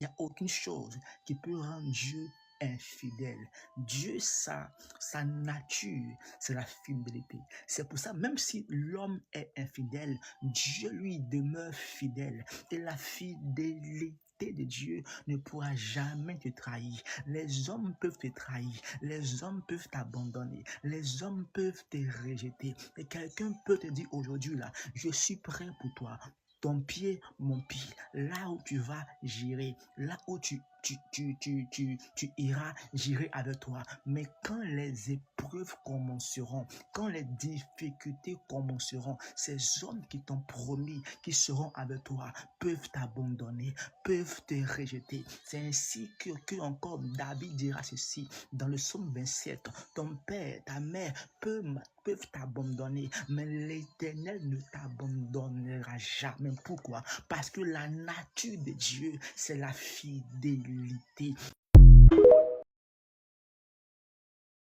Il n'y a aucune chose qui peut rendre Dieu infidèle. Dieu, sa nature, c'est la fidélité. C'est pour ça, même si l'homme est infidèle, Dieu lui demeure fidèle. Et la fidélité de Dieu ne pourra jamais te trahir. Les hommes peuvent te trahir, les hommes peuvent t'abandonner, les hommes peuvent te rejeter. Et quelqu'un peut te dire aujourd'hui là, je suis prêt pour toi. Ton pied, mon pied, là où tu vas, j'irai. Là où tu iras, j'irai avec toi. Mais quand les épreuves commenceront, quand les difficultés commenceront, ces hommes qui t'ont promis, qui seront avec toi, peuvent t'abandonner, peuvent te rejeter. C'est ainsi que encore David dira ceci dans le psaume 27. Ton père, ta mère peuvent t'abandonner, mais l'Éternel ne t'abandonnera jamais. Pourquoi? Parce que la nature de Dieu, c'est la fidélité.